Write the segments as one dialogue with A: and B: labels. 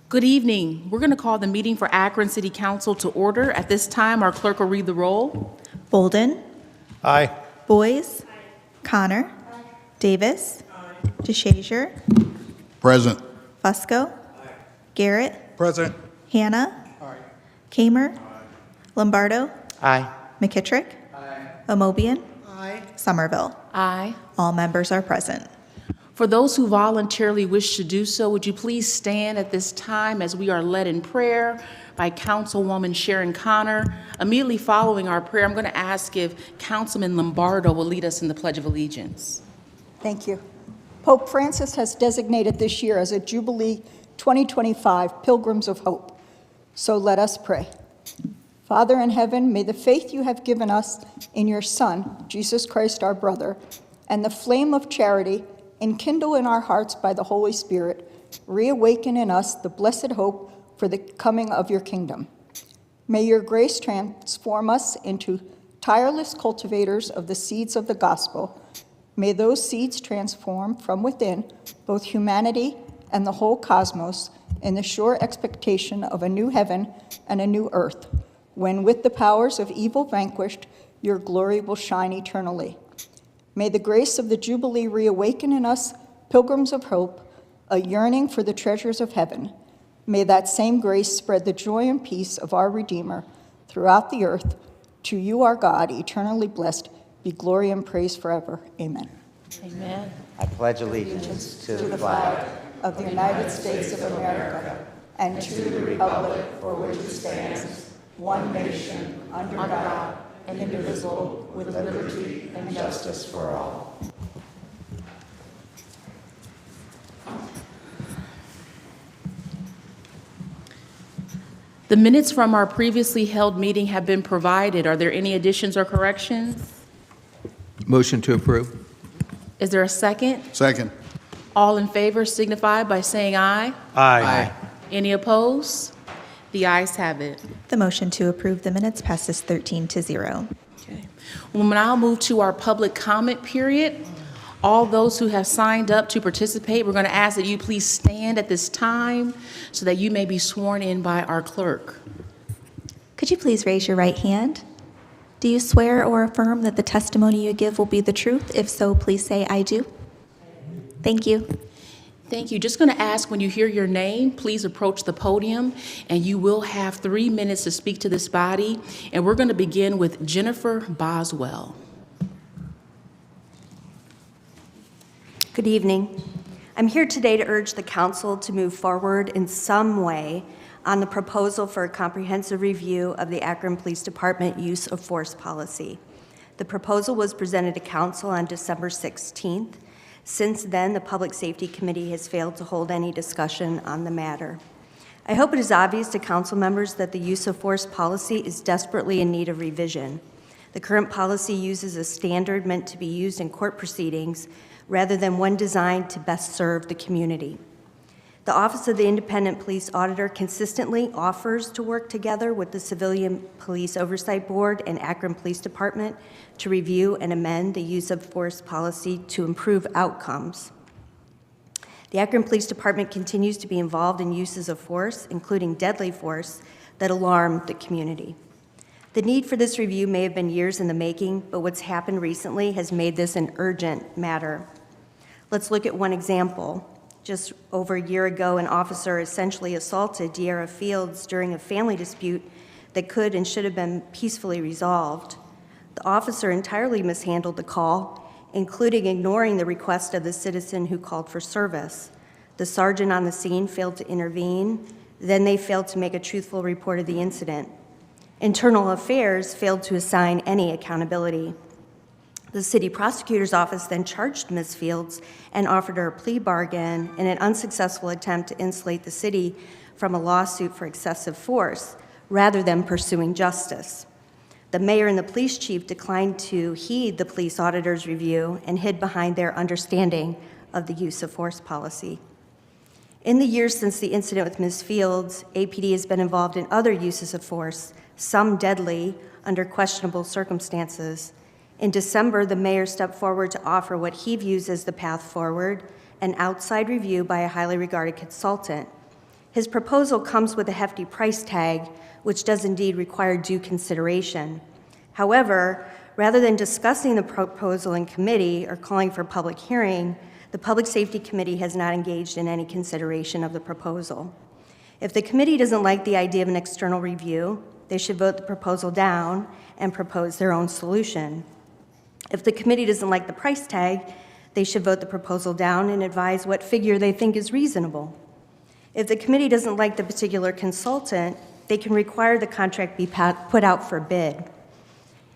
A: Good evening. We're going to call the meeting for Akron City Council to order. At this time, our clerk will read the roll.
B: Bolden.
C: Aye.
B: Boyes. Connor. Davis. DeShazier.
C: Present.
B: Fusco. Garrett.
C: Present.
B: Hannah. Kamer. Lombardo.
D: Aye.
B: McKittrick. Amobian. Somerville.
A: Aye.
B: All members are present.
A: For those who voluntarily wish to do so, would you please stand at this time as we are led in prayer by Councilwoman Sharon Connor. Immediately following our prayer, I'm going to ask if Councilman Lombardo will lead us in the Pledge of Allegiance.
E: Thank you. Pope Francis has designated this year as a Jubilee 2025 Pilgrims of Hope. So let us pray. Father in heaven, may the faith you have given us in your Son, Jesus Christ our brother, and the flame of charity enkindle in our hearts by the Holy Spirit, reawaken in us the blessed hope for the coming of your kingdom. May your grace transform us into tireless cultivators of the seeds of the gospel. May those seeds transform from within both humanity and the whole cosmos in the sure expectation of a new heaven and a new earth, when with the powers of evil vanquished, your glory will shine eternally. May the grace of the Jubilee reawaken in us, pilgrims of hope, a yearning for the treasures of heaven. May that same grace spread the joy and peace of our Redeemer throughout the earth. To you, our God, eternally blessed, be glory and praise forever. Amen.
A: Amen.
D: I pledge allegiance to the flag
E: of the United States of America and to the republic for which it stands, one nation, under God, indivisible, with liberty and justice for all.
A: The minutes from our previously held meeting have been provided. Are there any additions or corrections?
C: Motion to approve.
A: Is there a second?
C: Second.
A: All in favor signify by saying aye.
C: Aye.
A: Any opposed? The ayes have it.
B: The motion to approve the minutes passes 13-0.
A: Okay. We'll now move to our public comment period. All those who have signed up to participate, we're going to ask that you please stand at this time so that you may be sworn in by our clerk.
B: Could you please raise your right hand? Do you swear or affirm that the testimony you give will be the truth? If so, please say, I do. Thank you.
A: Thank you. Just going to ask when you hear your name, please approach the podium, and you will have 3 minutes to speak to this body. And we're going to begin with Jennifer Boswell.
F: Good evening. I'm here today to urge the council to move forward in some way on the proposal for a comprehensive review of the Akron Police Department use of force policy. The proposal was presented to council on December 16th. Since then, the Public Safety Committee has failed to hold any discussion on the matter. I hope it is obvious to council members that the use of force policy is desperately in need of revision. The current policy uses a standard meant to be used in court proceedings rather than one designed to best serve the community. The Office of the Independent Police Auditor consistently offers to work together with the Civilian Police Oversight Board and Akron Police Department to review and amend the use of force policy to improve outcomes. The Akron Police Department continues to be involved in uses of force, including deadly force, that alarm the community. The need for this review may have been years in the making, but what's happened recently has made this an urgent matter. Let's look at one example. Just over a year ago, an officer essentially assaulted De'Ara Fields during a family dispute that could and should have been peacefully resolved. The officer entirely mishandled the call, including ignoring the request of the citizen who called for service. The sergeant on the scene failed to intervene. Then they failed to make a truthful report of the incident. Internal Affairs failed to assign any accountability. The city prosecutor's office then charged Ms. Fields and offered her a plea bargain in an unsuccessful attempt to insulate the city from a lawsuit for excessive force rather than pursuing justice. The mayor and the police chief declined to heed the police auditor's review and hid behind their understanding of the use of force policy. In the years since the incident with Ms. Fields, APD has been involved in other uses of force, some deadly, under questionable circumstances. In December, the mayor stepped forward to offer what he views as the path forward, an outside review by a highly regarded consultant. His proposal comes with a hefty price tag, which does indeed require due consideration. However, rather than discussing the proposal in committee or calling for public hearing, the Public Safety Committee has not engaged in any consideration of the proposal. If the committee doesn't like the idea of an external review, they should vote the proposal down and propose their own solution. If the committee doesn't like the price tag, they should vote the proposal down and advise what figure they think is reasonable. If the committee doesn't like the particular consultant, they can require the contract be put out for bid.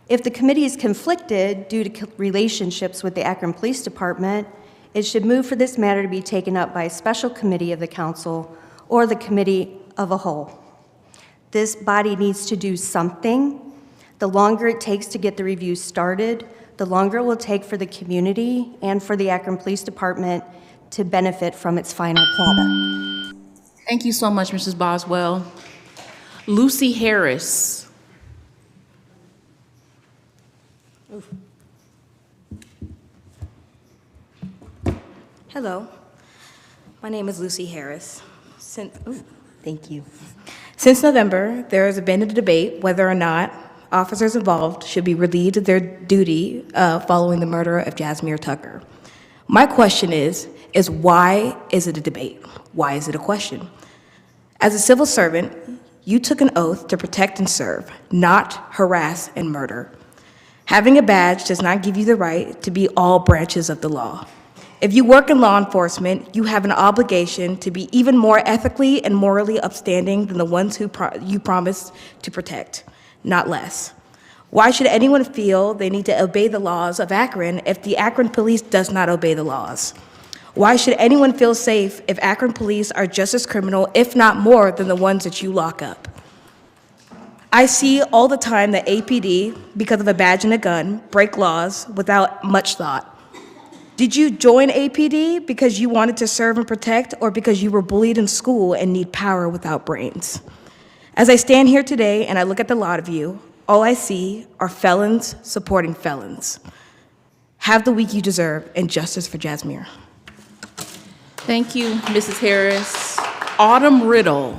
F: If the committee is conflicted due to relationships with the Akron Police Department, it should move for this matter to be taken up by a special committee of the council or the committee of a whole. This body needs to do something. The longer it takes to get the review started, the longer it will take for the community and for the Akron Police Department to benefit from its final product.
A: Thank you so much, Mrs. Boswell. Lucy Harris.
G: Hello, my name is Lucy Harris.
F: Thank you.
G: Since November, there has been a debate whether or not officers involved should be relieved of their duty following the murder of Jasmine Tucker. My question is why is it a debate? Why is it a question? As a civil servant, you took an oath to protect and serve, not harass and murder. Having a badge does not give you the right to be all branches of the law. If you work in law enforcement, you have an obligation to be even more ethically and morally upstanding than the ones who you promised to protect, not less. Why should anyone feel they need to obey the laws of Akron if the Akron police does not obey the laws? Why should anyone feel safe if Akron police are just as criminal, if not more, than the ones that you lock up? I see all the time that APD, because of a badge and a gun, break laws without much thought. Did you join APD because you wanted to serve and protect, or because you were bullied in school and need power without brains? As I stand here today and I look at the lot of you, all I see are felons supporting felons. Have the week you deserve and justice for Jasmine.
A: Thank you, Mrs. Harris. Autumn Riddle.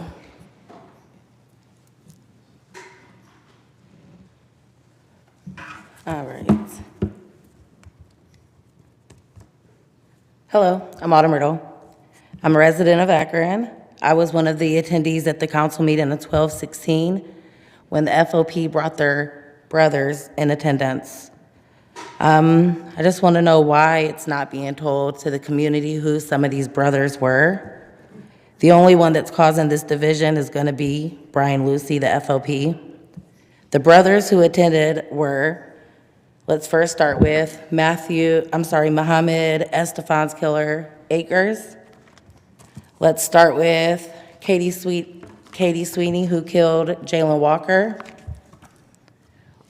H: All right. Hello, I'm Autumn Riddle. I'm a resident of Akron. I was one of the attendees at the council meeting in 12/16 when the FOP brought their brothers in attendance. I just want to know why it's not being told to the community who some of these brothers were. The only one that's causing this division is going to be Brian Lucy, the FOP. The brothers who attended were, let's first start with Muhammad Estefan's killer, Akers. Let's start with Katie Sweeney, who killed Jalen Walker.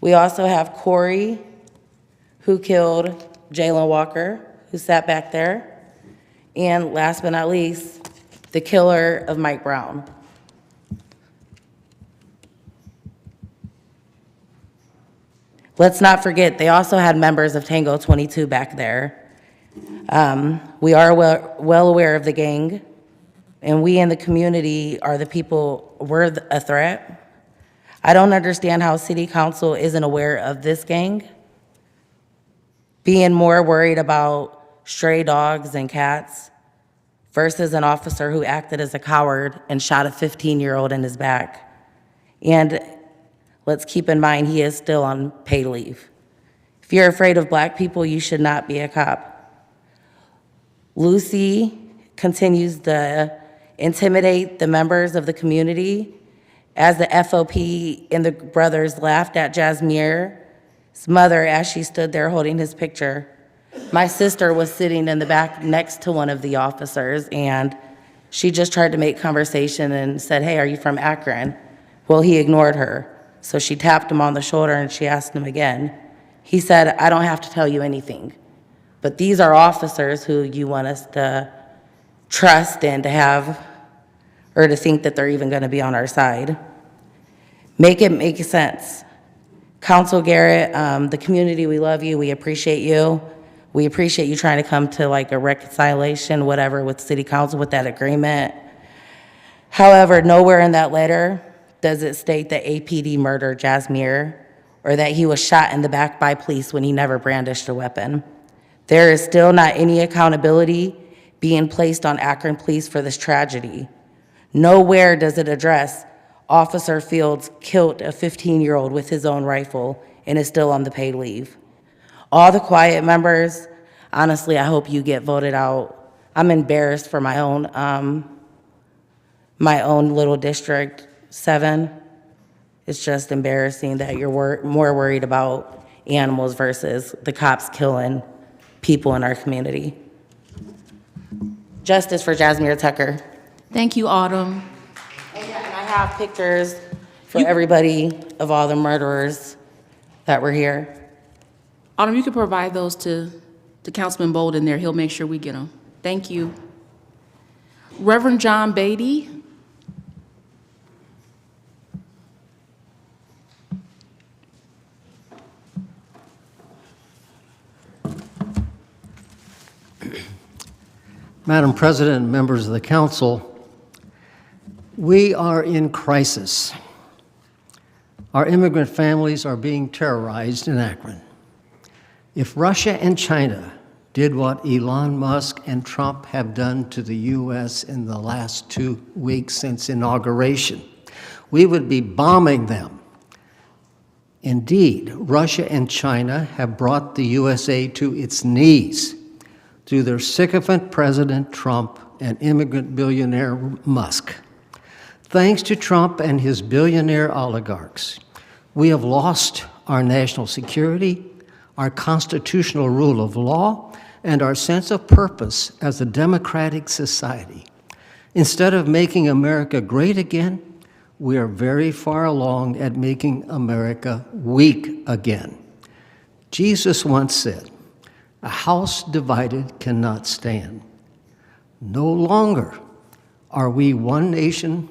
H: We also have Corey, who killed Jalen Walker, who sat back there. And last but not least, the killer of Mike Brown. Let's not forget, they also had members of Tango 22 back there. We are well aware of the gang, and we in the community are the people, we're a threat. I don't understand how city council isn't aware of this gang, being more worried about stray dogs and cats versus an officer who acted as a coward and shot a 15-year-old in his back. And let's keep in mind, he is still on paid leave. If you're afraid of black people, you should not be a cop. Lucy continues to intimidate the members of the community as the FOP and the brothers laughed at Jasmine's mother as she stood there holding his picture. My sister was sitting in the back next to one of the officers, and she just tried to make conversation and said, "Hey, are you from Akron?" Well, he ignored her. So she tapped him on the shoulder and she asked him again. He said, "I don't have to tell you anything." But these are officers who you want us to trust and to have, or to think that they're even gonna be on our side. Make it make sense. Council Garrett, the community, we love you, we appreciate you. We appreciate you trying to come to like a reconciliation, whatever, with city council with that agreement. However, nowhere in that letter does it state that APD murdered Jasmir or that he was shot in the back by police when he never brandished a weapon. There is still not any accountability being placed on Akron Police for this tragedy. Nowhere does it address Officer Fields killed a 15-year-old with his own rifle and is still on the paid leave. All the quiet members, honestly, I hope you get voted out. I'm embarrassed for my own little District 7. It's just embarrassing that you're more worried about animals versus the cops killing people in our community. Justice for Jasmir Tucker.
A: Thank you, Autumn.
H: And I have pictures for everybody of all the murderers that were here.
A: Autumn, you can provide those to Councilman Bolden there. He'll make sure we get them. Thank you. Reverend John Beatty.
I: Madam President and members of the council, we are in crisis. Our immigrant families are being terrorized in Akron. If Russia and China did what Elon Musk and Trump have done to the U.S. in the last 2 weeks since inauguration, we would be bombing them. Indeed, Russia and China have brought the USA to its knees through their sycophant President Trump and immigrant billionaire Musk. Thanks to Trump and his billionaire oligarchs, we have lost our national security, our constitutional rule of law, and our sense of purpose as a democratic society. Instead of making America great again, we are very far along at making America weak again. Jesus once said, "A house divided cannot stand." No longer are we one nation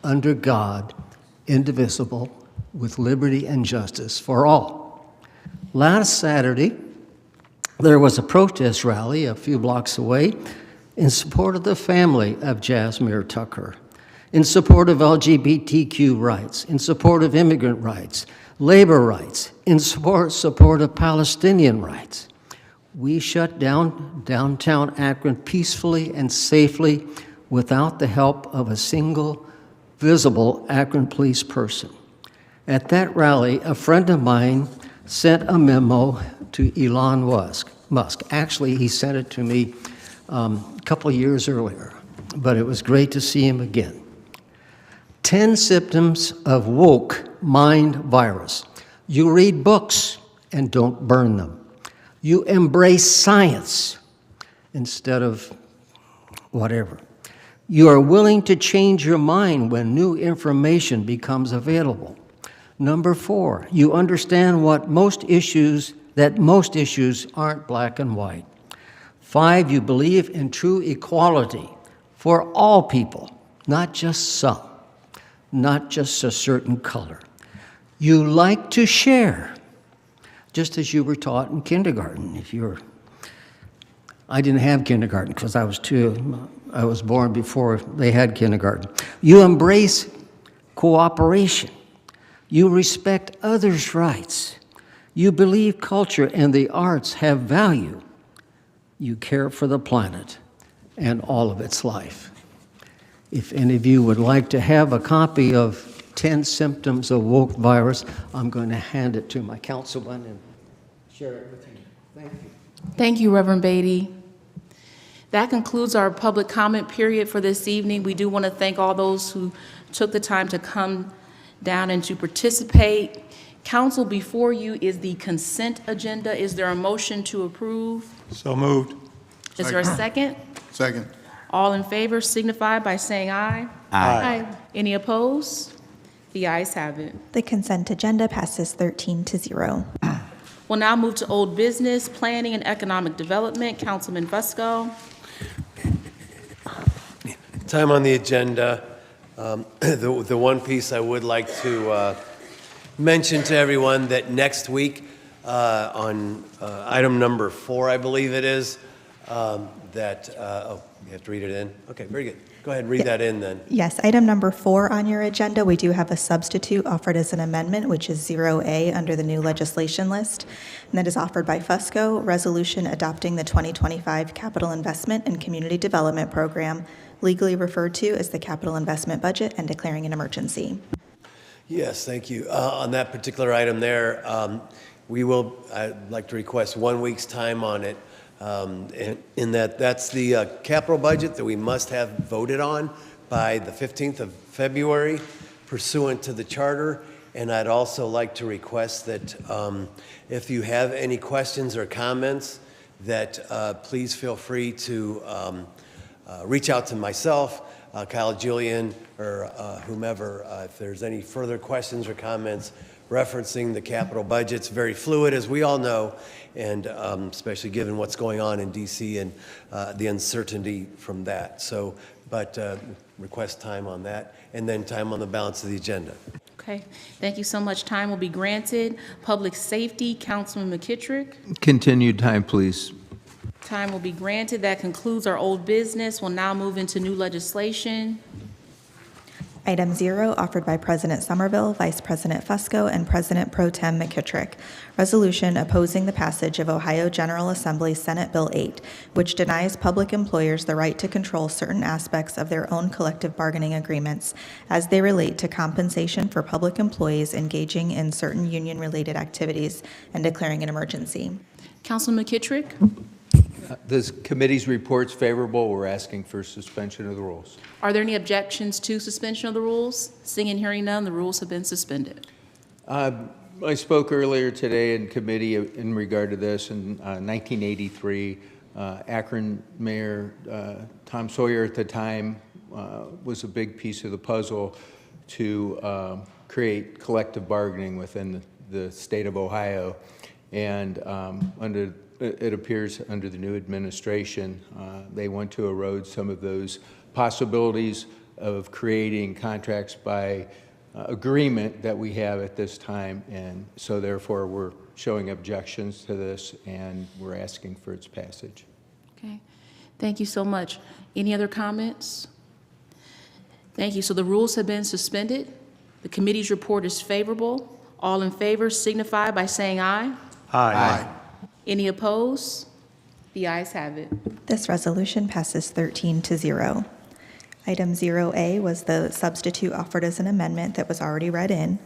I: under God, indivisible, with liberty and justice for all. Last Saturday, there was a protest rally a few blocks away in support of the family of Jasmir Tucker, in support of LGBTQ rights, in support of immigrant rights, labor rights, in support of Palestinian rights. We shut down downtown Akron peacefully and safely without the help of a single visible Akron police person. At that rally, a friend of mine sent a memo to Elon Musk. Actually, he sent it to me a couple of years earlier, but it was great to see him again. 10 symptoms of woke mind virus. You read books and don't burn them. You embrace science instead of whatever. You are willing to change your mind when new information becomes available. Number 4, you understand that most issues aren't black and white. 5, you believe in true equality for all people, not just some, not just a certain color. You like to share, just as you were taught in kindergarten. I didn't have kindergarten because I was born before they had kindergarten. You embrace cooperation. You respect others' rights. You believe culture and the arts have value. You care for the planet and all of its life. If any of you would like to have a copy of 10 Symptoms of Woke Virus, I'm going to hand it to my councilman and share it with you. Thank you.
A: Thank you, Reverend Beatty. That concludes our public comment period for this evening. We do want to thank all those who took the time to come down and to participate. Council, before you is the consent agenda. Is there a motion to approve?
C: So moved.
A: Is there a second?
C: Second.
A: All in favor signify by saying aye.
D: Aye.
A: Any opposed? The ayes have it.
B: The consent agenda passes 13-0.
A: We'll now move to old business, planning and economic development. Councilman Fusco.
J: Time on the agenda. The one piece I would like to mention to everyone that next week on item number 4, I believe it is, oh, you have to read it in? Okay, very good. Go Go ahead and read that in then.
B: Yes, item number 4 on your agenda, we do have a substitute offered as an amendment, which is 0A under the new legislation list, and that is offered by Fusco, resolution adopting the 2025 Capital Investment and Community Development Program, legally referred to as the Capital Investment Budget, and declaring an emergency.
J: Yes, thank you. On that particular item there, I'd like to request 1 week's time on it. In that's the capital budget that we must have voted on by the 15th of February pursuant to the charter. And I'd also like to request that if you have any questions or comments, that please feel free to reach out to myself, Kyle Julian, or whomever, if there's any further questions or comments referencing the capital budget. It's very fluid, as we all know, and especially given what's going on in DC and the uncertainty from that. So, but request time on that, and then time on the balance of the agenda.
A: Okay, thank you so much. Time will be granted. Public Safety, Councilman McKittrick.
C: Continued time, please.
A: Time will be granted. That concludes our old business. We'll now move into new legislation.
B: Item 0, offered by President Somerville, Vice President Fusco, and President Pro Tem McKittrick. Resolution opposing the passage of Ohio General Assembly Senate Bill 8, which denies public employers the right to control certain aspects of their own collective bargaining agreements as they relate to compensation for public employees engaging in certain union-related activities, and declaring an emergency.
A: Councilman McKittrick.
C: This committee's report's favorable. We're asking for suspension of the rules.
A: Are there any objections to suspension of the rules? Seeing and hearing none, the rules have been suspended.
C: I spoke earlier today in committee in regard to this. In 1983, Akron Mayor Tom Sawyer at the time was a big piece of the puzzle to create collective bargaining within the state of Ohio. And it appears under the new administration, they want to erode some of those possibilities of creating contracts by agreement that we have at this time. And so therefore, we're showing objections to this, and we're asking for its passage.
A: Okay, thank you so much. Any other comments? Thank you. So the rules have been suspended. The committee's report is favorable. All in favor signify by saying aye.
C: Aye.
A: Any opposed? The ayes have it.
B: This resolution passes 13-0. Item 0A was the substitute offered as an amendment that was already read in.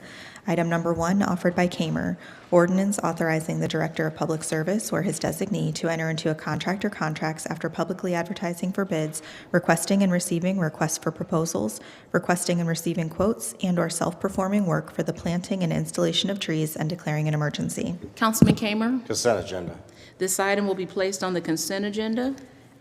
B: Item number 1, offered by Kamer, ordinance authorizing the Director of Public Service or his designee to enter into a contract or contracts after publicly advertising for bids, requesting and receiving requests for proposals, requesting and receiving quotes, and/or self-performing work for the planting and installation of trees, and declaring an emergency.
A: Councilman Kamer.
D: Consent agenda.
A: This item will be placed on the consent agenda.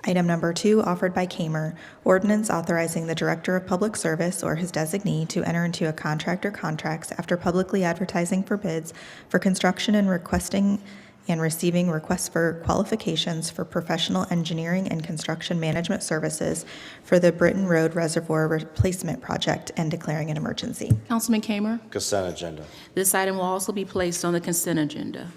B: Item number 2, offered by Kamer, ordinance authorizing the Director of Public Service or his designee to enter into a contract or contracts after publicly advertising for bids for construction and requesting and receiving requests for qualifications for professional engineering and construction management services for the Britton Road Reservoir Replacement Project, and declaring an emergency.
A: Councilman Kamer.
D: Consent agenda.
A: This item will also be placed on the consent agenda.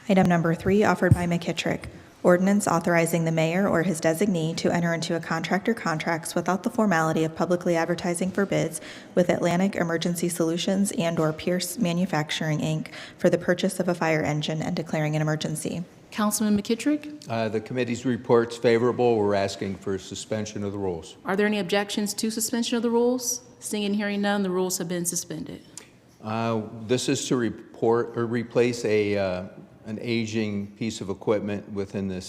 B: Item number 3, offered by McKittrick, ordinance authorizing the mayor or his designee to enter into a contract or contracts without the formality of publicly advertising for bids with Atlantic Emergency Solutions and/or Pierce Manufacturing, Inc. for the purchase of a fire engine, and declaring an emergency.
A: Councilman McKittrick.
C: The committee's report's favorable. We're asking for suspension of the rules.
A: Are there any objections to suspension of the rules? Seeing and hearing none, the rules have been suspended.
C: This is to replace an aging piece of equipment within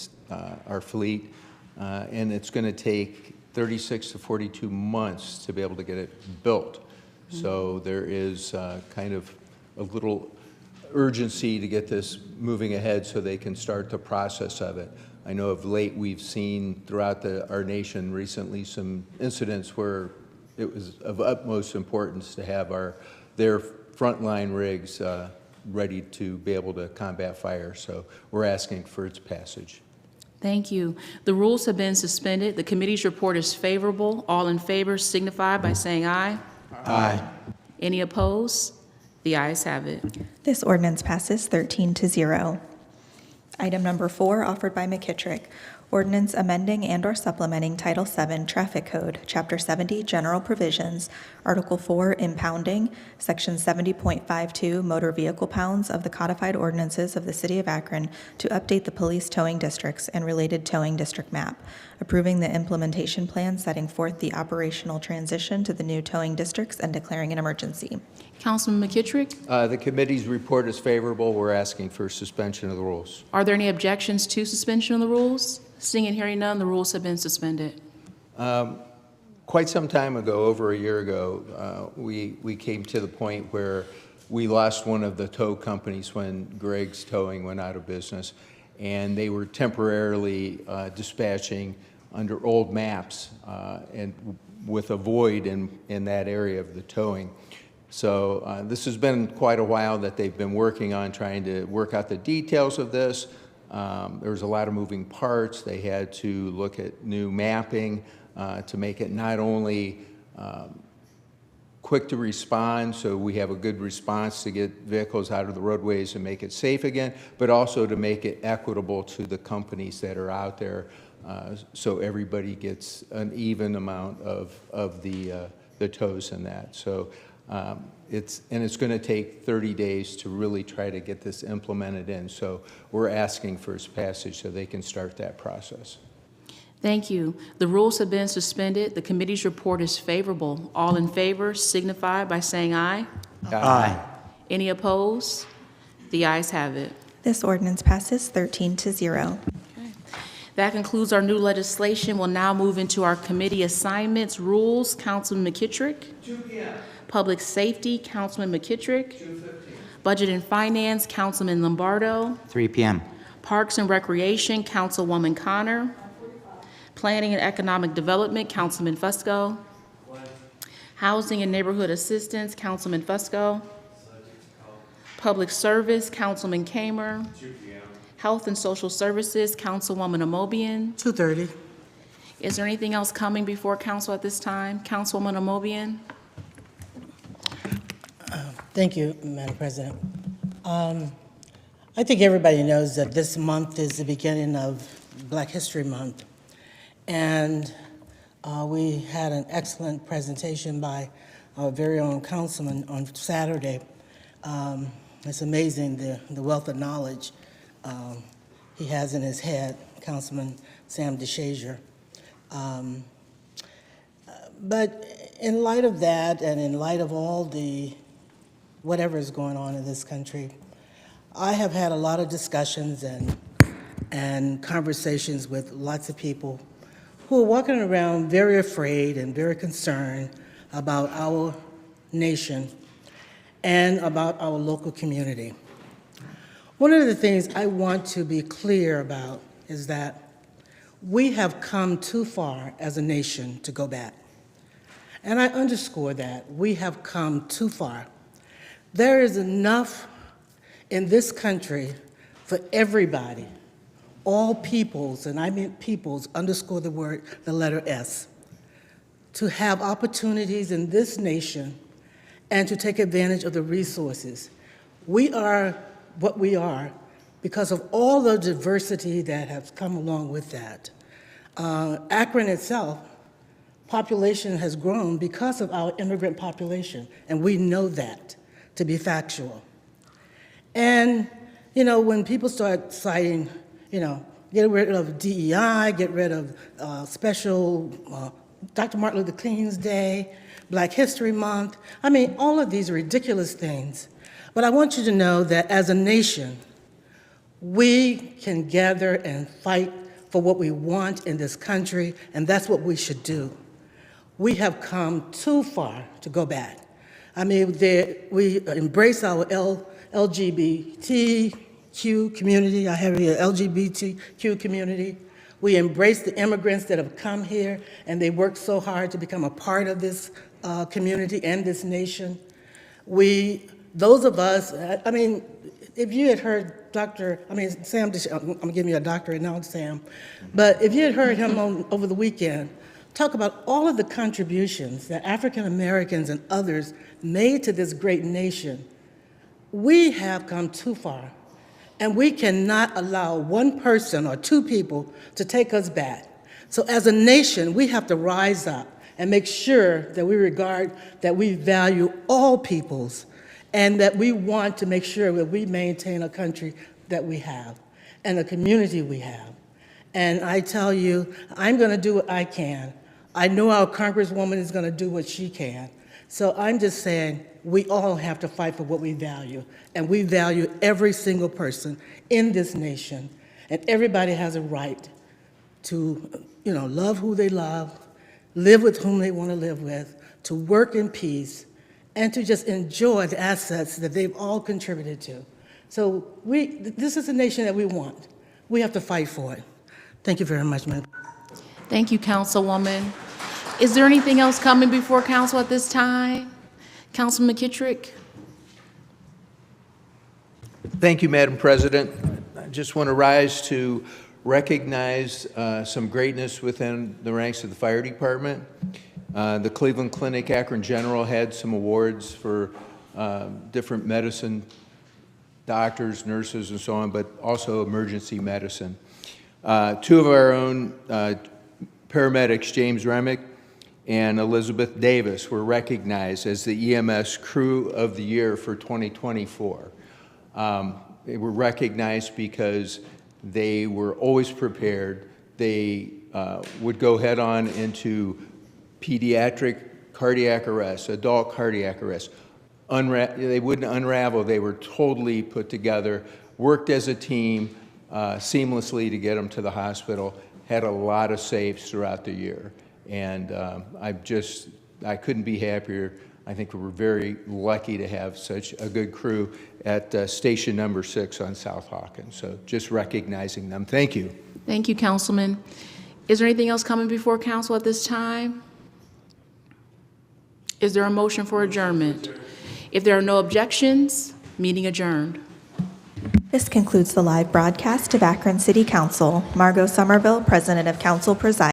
C: our fleet, and it's going to take 36 to 42 months to be able to get it built. So there is kind of a little urgency to get this moving ahead so they can start the process of it. I know of late we've seen throughout our nation recently some incidents where it was of utmost importance to have their frontline rigs ready to be able to combat fire. So we're asking for its passage.
A: Thank you. The rules have been suspended. The committee's report is favorable. All in favor signify by saying aye.
C: Aye.
A: Any opposed? The ayes have it.
B: This ordinance passes 13-0. Item number 4, offered by McKittrick, ordinance amending and/or supplementing Title VII Traffic Code, Chapter 70, General Provisions, Article 4, Impounding, Section 70.52, Motor Vehicle Pounds of the Codified Ordinances of the City of Akron to update the police towing districts and related towing district map, approving the implementation plan setting forth the operational transition to the new towing districts and declaring an emergency.
A: Councilman McKittrick,
C: The committee's report is favorable. We're asking for suspension of the rules.
A: are there any objections to suspension of the rules? Seeing and hearing none, the rules have been suspended.
C: Quite some time ago, over a year ago, we came to the point where we lost one of the tow companies when Greg's Towing went out of business, and they were temporarily dispatching under old maps and with a void in that area of the towing. So this has been quite a while that they've been working on trying to work out the details of this. There was a lot of moving parts. They had to look at new mapping to make it not only quick to respond, so we have a good response to get vehicles out of the roadways and make it safe again, but also to make it equitable to the companies that are out there, so everybody gets an even amount of the tows in that. So it's going to take 30 days to really try to get this implemented in. So we're asking for its passage so they can start that process.
A: Thank you. The rules have been suspended. The committee's report is favorable. All in favor signify by saying aye.
D: Aye.
A: Any opposed? The ayes have it.
B: This ordinance passes 13-0.
A: That concludes our new legislation. We'll now move into our committee assignments. Rules, Councilman McKittrick.
I: 2 p.m.
A: Public Safety, Councilman McKittrick.
I: 2:15.
A: Budget and Finance, Councilman Lombardo.
D: 3 p.m.
A: Parks and Recreation, Councilwoman Connor. Planning and Economic Development, Councilman Fusco. Housing and Neighborhood Assistance, Councilman Fusco. Public Service, Councilman Kamer.
I: 2 p.m.
A: Health and Social Services, Councilwoman Amobian.
K: 2:30.
A: Is there anything else coming before council at this time? Councilwoman Amobian?
K: Thank you, Madam President. I think everybody knows that this month is the beginning of Black History Month. And we had an excellent presentation by our very own councilman on Saturday. It's amazing the wealth of knowledge he has in his head, Councilman Sam DeShazier. But in light of that, and in light of all the whatever is going on in this country, I have had a lot of discussions and conversations with lots of people who are walking around very afraid and very concerned about our nation and about our local community. One of the things I want to be clear about is that we have come too far as a nation to go back. And I underscore that. We have come too far. There is enough in this country for everybody, all peoples, and I mean peoples, underscore the letter S, to have opportunities in this nation and to take advantage of the resources. We are what we are because of all the diversity that has come along with that. Akron itself, population has grown because of our immigrant population, and we know that to be factual. And, you know, when people start citing, you know, get rid of DEI, get rid of special Dr. Martin Luther King's Day, Black History Month, I mean, all of these ridiculous things. But I want you to know that as a nation, we can gather and fight for what we want in this country, and that's what we should do. We have come too far to go back. I mean, we embrace our LGBTQ community. I have here LGBTQ community. We embrace the immigrants that have come here, and they work so hard to become a part of this community and this nation. Those of us, I mean, if you had heard Sam, I'm gonna give you a doctorate now, Sam, but if you had heard him over the weekend talk about all of the contributions that African Americans and others made to this great nation, we have come too far. And we cannot allow one person or two people to take us back. So as a nation, we have to rise up and make sure that we value all peoples, and that we want to make sure that we maintain a country that we have and a community we have. And I tell you, I'm going to do what I can. I know our Congresswoman is going to do what she can. So I'm just saying, we all have to fight for what we value, and we value every single person in this nation, and everybody has a right to, love who they love, live with whom they want to live with, to work in peace, and to just enjoy the assets that they've all contributed to. So this is the nation that we want. We have to fight for it. Thank you very much, Madam.
A: Thank you, Councilwoman. Is there anything else coming before council at this time? Councilman McKittrick?
C: Thank you, Madam President. I just want to rise to recognize some greatness within the ranks of the fire department. The Cleveland Clinic Akron General had some awards for different medicine doctors, nurses, and so on, but also emergency medicine. Two of our own paramedics, James Remick and Elizabeth Davis, were recognized as the EMS Crew of the Year for 2024. They were recognized because they were always prepared. They would go head on into pediatric cardiac arrest, adult cardiac arrest. They wouldn't unravel. They were totally put together, worked as a team seamlessly to get them to the hospital, had a lot of saves throughout the year. And I couldn't be happier. I think we were very lucky to have such a good crew at station number 6 on South Hawkins. So just recognizing them. Thank you.
A: Thank you, Councilman. Is there anything else coming before council at this time? Is there a motion for adjournment? If there are no objections, meeting adjourned.
B: This concludes the live broadcast of Akron City Council. Margot Somerville, President of Council, presides.